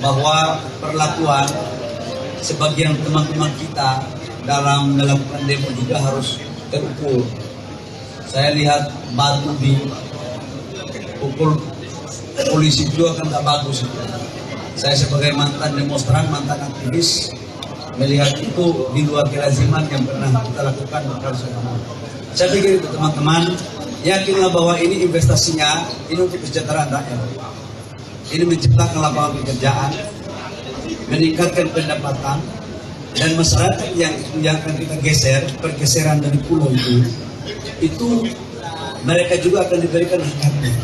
bahwa perlakuan sebagian teman-teman kita dalam melakukan demo juga harus terukur. Saya lihat batu di pukul polisi juga kan tak bagus. Saya sebagai mantan demonstran, mantan aktivis melihat itu di luar kelaziman yang pernah kita lakukan bersama. Saya pikir itu teman-teman, yakinlah bahwa ini investasinya ini untuk kesejahteraan rakyat. Ini menciptakan lapangan pekerjaan, meningkatkan pendapatan, dan masyarakat yang akan kita geser, pergeseran dari pulau itu mereka juga akan diberikan haknya.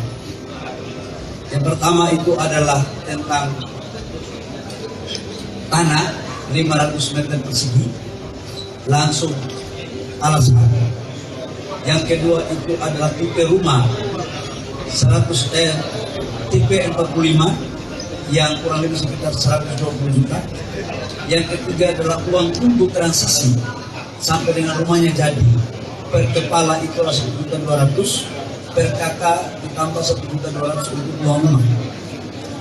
Yang pertama itu adalah tentang tanah 500 meter persegi langsung alas hak. Yang kedua itu adalah tipe rumah 100 tipe 45 yang kurang lebih sekitar 120 juta. Yang ketiga adalah uang tunggu transisi sampai dengan rumahnya jadi. Per kepala itu 1.200.000, per kakak ditambah 1.200.000 untuk dua rumah.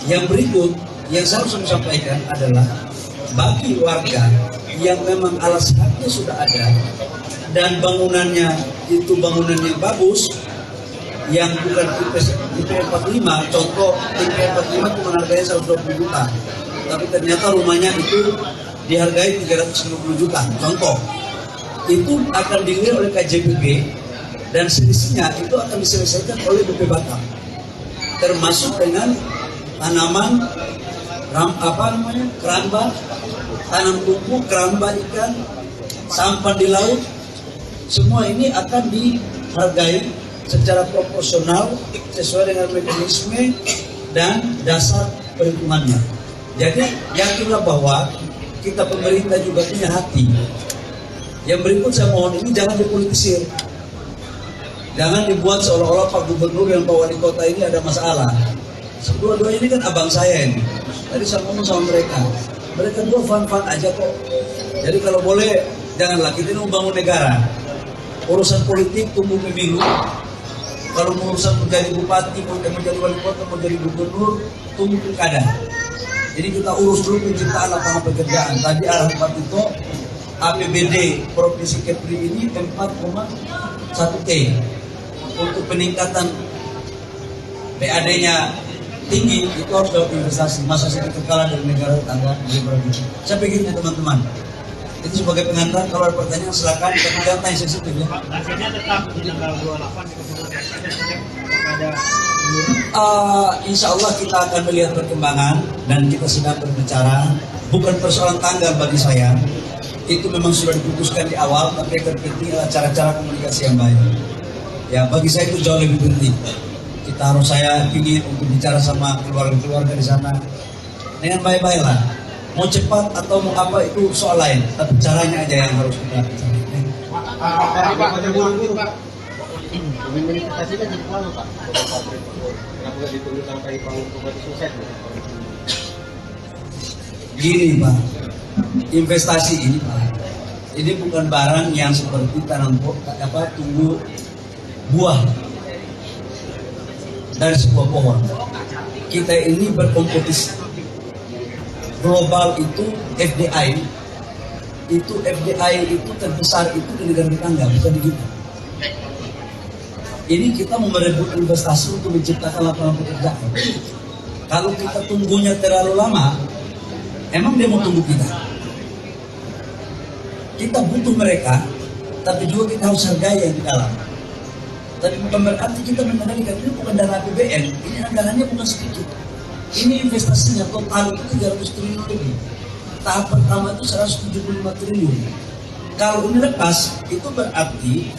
Yang berikut yang saya harus sampaikan adalah bagi warga yang memang alas haknya sudah ada dan bangunannya itu bangunan yang bagus, yang bukan tipe 45, contoh tipe 45 cuma harganya 120 juta, tapi ternyata rumahnya itu dihargai 350 juta, contoh, itu akan dinilai oleh KJPP dan selisihnya itu akan diselesaikan oleh BP Batam, termasuk dengan tanaman keramba, tanam tumbuh, keramba ikan, sampan di laut, semua ini akan dihargai secara proporsional sesuai dengan mekanisme dan dasar perhitungannya. Jadi yakinlah bahwa kita pemerintah juga punya hati. Yang berikut saya mohon ini jangan dipolitisir. Jangan dibuat seolah-olah Pak Gubernur dan Pak Wali Kota ini ada masalah. Dua-dua ini kan abang saya ini. Tadi saya ngomong sama mereka. Mereka dua fan-fan aja kok. Jadi kalau boleh janganlah kita ini membangun negara. Urusan politik tunggu pemilu. Kalau urusan menjadi bupati, menjadi wali kota, menjadi gubernur, tunggu pilkada. Jadi kita urus dulu penciptaan lapangan pekerjaan. Tadi arahan Pak Tito, APBD Provinsi Kepri ini 4,1 T untuk peningkatan PAD-nya tinggi, itu harus dapat investasi. Masa saya kalah dari negara tetangga. Saya pikir itu teman-teman. Itu sebagai pengantar, kalau ada pertanyaan silakan, tapi jangan tanya sensitif ya. Hasilnya tetap di tanggal 28 ada insya Allah kita akan melihat perkembangan dan kita sedang berbicara. Bukan persoalan tanggal bagi saya, itu memang sudah diputuskan di awal, tapi yang terpenting adalah cara-cara komunikasi yang baik. Ya, bagi saya itu jauh lebih penting. Saya ingin untuk bicara sama keluarga-keluarga di sana dengan baik-baik lah. Mau cepat atau mau apa itu soal lain, tapi caranya aja yang harus kita bicara. Pak. Investasinya jadi malu Pak. Kenapa nggak ditunggu sampai pengobatan selesai? Gini Pak, investasi ini Pak, ini bukan barang yang seperti tunggu buah dari sebuah pohon. Kita ini berkompetisi. Global itu FDI itu terbesar itu di negara tetangga, bukan di kita. Ini kita mau merebut investasi untuk menciptakan lapangan pekerjaan. Kalau kita tunggunya terlalu lama, emang dia mau tunggu kita? Kita butuh mereka, tapi juga kita harus hargai yang di dalam. Tapi bukan berarti kita mengendalikan ini bukan dana APBN, ini anggarannya bukan sedikit. Ini investasinya total itu 300 triliun lebih. Tahap pertama itu 175 triliun. Kalau ini lepas, itu berarti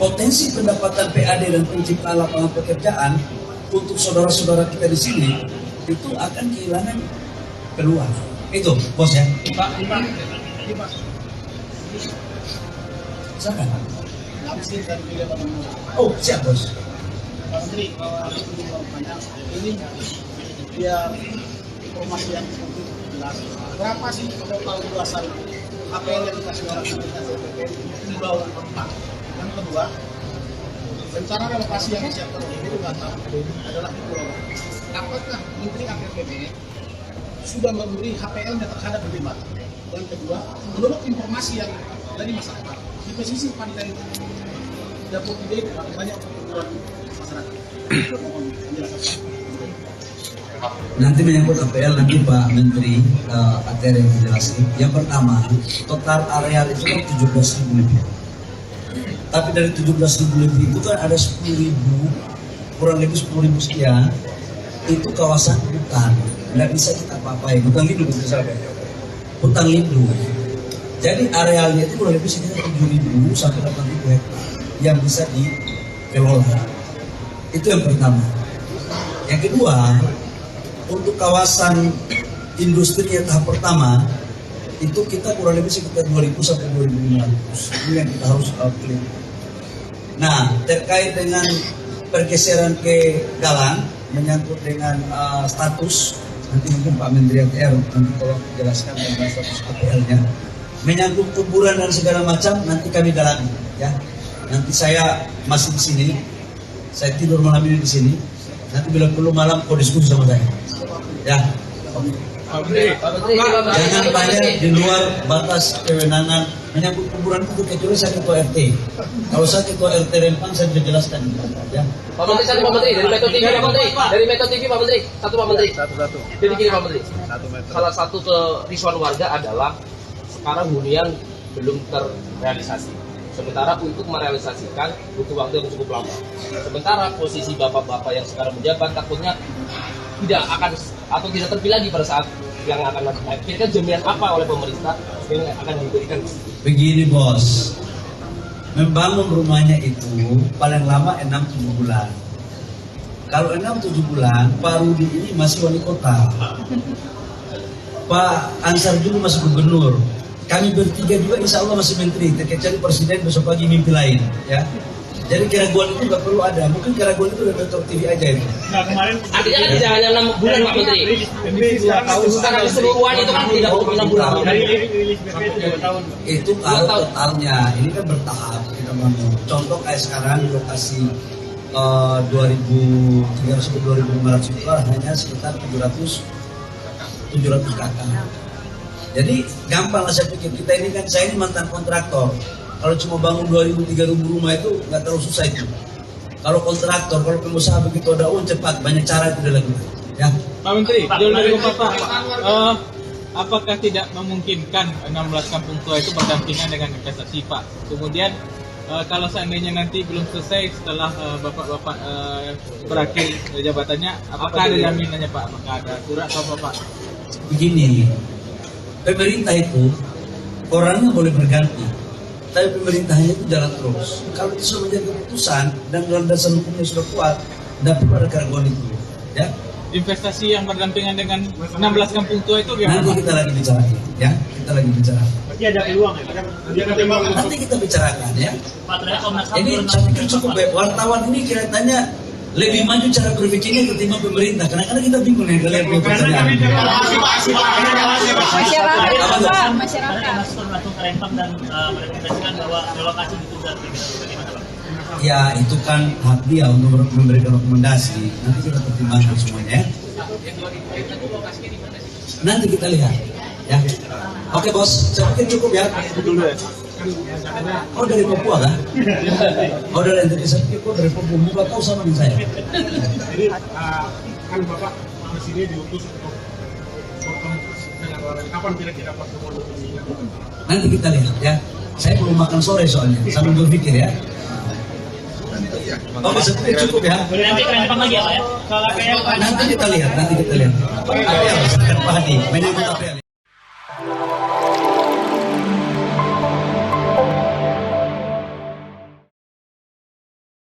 potensi pendapatan PAD dan penciptaan lapangan pekerjaan untuk saudara-saudara kita di sini itu akan kehilangan peluang. Itu, bos ya. Pak. Silakan. Oh, siap bos. Pak Menteri, ini biar informasi yang jelas. Berapa sih total luasan APL yang dikasih orang jumlah orang penumpang? Yang kedua, rencana relokasi yang disiapkan ini adalah di Pulau apakah Menteri APBD sudah memberi HPL-nya terhadap Bima? Dan kedua, menurut informasi yang dari masyarakat, di pesisir pantai Dapur Gede banyak perkumpulan masyarakat. Mohon penjelasan. Nanti menyangkut APL nanti Pak Menteri ATR yang menjelaskan. Yang pertama, total areal itu kan 17.000 lebih. Tapi dari 17.000 lebih itu kan ada 10.000, kurang lebih 10.000 sekian, itu kawasan hutan. Nggak bisa kita apa-apain, hutan lindung misalnya. Hutan lindung. Jadi arealnya itu kurang lebih sekitar 7.000 sampai 8.000 hektar yang bisa dikelola. Itu yang pertama. Yang kedua, untuk kawasan industri yang tahap pertama itu kita kurang lebih sekitar 2.000 sampai 2.500. Ini yang kita harus clear. Nah, terkait dengan pergeseran ke Galang menyangkut dengan status, nanti mungkin Pak Menteri ATR nanti tolong jelaskan tentang status APL-nya. Menyangkut kuburan dan segala macam nanti kami dalami, ya. Nanti saya masih di sini, saya tidur malam ini di sini. Nanti bila perlu malam kau diskusi sama saya. Ya. Jangan tanya di luar batas kewenangan menyangkut kuburan itu kecuali saya ketua RT. Kalau saya ketua RT Rempang saya bisa jelaskan. Ya. Pak Menteri, satu Pak Menteri, dari Metro TV Pak Menteri, dari Metro TV Pak Menteri, satu Pak Menteri. Satu-satu. Jadi gini Pak Menteri, salah satu kerisauan warga adalah sekarang hunian belum terrealisasi. Sementara untuk merealisasikan butuh waktu yang cukup lama. Sementara posisi bapak-bapak yang sekarang menjabat takutnya tidak akan atau tidak terpilih lagi pada saat yang akan nanti. Kira-kira jaminan apa oleh pemerintah yang akan diberikan? Begini bos, membangun rumahnya itu paling lama 6-7 bulan. Kalau 6-7 bulan, Pak Rudi ini masih wali kota, Pak Ansar dulu masih gubernur. Kami bertiga juga insya Allah masih menteri, terkecuali presiden besok pagi mimpi lain, ya. Jadi keraguan itu nggak perlu ada, mungkin keraguan itu udah Metro TV aja itu. Nah kemarin Artinya kan tidak hanya 6 bulan Pak Menteri. Secara keseluruhan itu kan tidak untuk 6 bulan. dari rilis BP itu 2 tahun. Itu kalau totalnya, ini kan bertahap kita bangun. Contoh kayak sekarang di lokasi 2.300 sampai 2.500 itu hanya sekitar 700 kakak. Jadi gampang lah saya pikir, kita ini kan, saya ini mantan kontraktor. Kalau cuma bangun 2.000-3.000 rumah itu nggak terlalu susah itu. Kalau kontraktor, kalau pengusaha begitu ada uang cepat, banyak cara itu dilakukan. Ya. Pak Menteri, jauh dari Bapak, apakah tidak memungkinkan 16 kampung tua itu berdampingan dengan investasi Pak? Kemudian kalau seandainya nanti belum selesai setelah bapak-bapak berakhir jabatannya, apakah ada jaminannya Pak? Apakah ada surat atau apa Pak? Begini, pemerintah itu orangnya boleh berganti, tapi pemerintahnya itu jalan terus. Kalau itu sudah menjadi keputusan dan landasan hukumnya sudah kuat, tidak perlu ada keraguan itu. Ya. Investasi yang berdampingan dengan 16 kampung tua itu gimana? Nanti kita lagi bicara, ya. Kita lagi bicara. Berarti ada peluang ya? Nanti kita bicarakan, ya. Pak, ternyata Komnas HAM Ini saya pikir cukup baik. Wartawan ini kelihatannya lebih maju cara berpikirnya ketimbang pemerintah. Kadang-kadang kita bingung nih kalian punya pertanyaan. Masyarakat. langsung ke Rempang dan merekomendasikan bahwa relokasi ditunda. Bagaimana Pak? Ya itu kan hak dia untuk memberikan rekomendasi. Nanti kita pertimbangkan semuanya, ya. Nanti kita lihat, ya. Oke bos, saya pikir cukup ya. Oh dari Papua kan? Oh dari NTT, saya pikir kok dari Papua, muka kau sama dengan saya. Jadi kan Bapak Presiden diutus untuk bertemu dengan orang, kapan kira-kira pertemuan ini? Nanti kita lihat, ya. Saya belum makan sore soalnya, sambil berpikir, ya. Oke, saya pikir cukup ya. Nanti ke Rempang lagi ya Pak ya? Nanti kita lihat, nanti kita lihat. Apa yang harus Pak Hadi, menyambut apa yang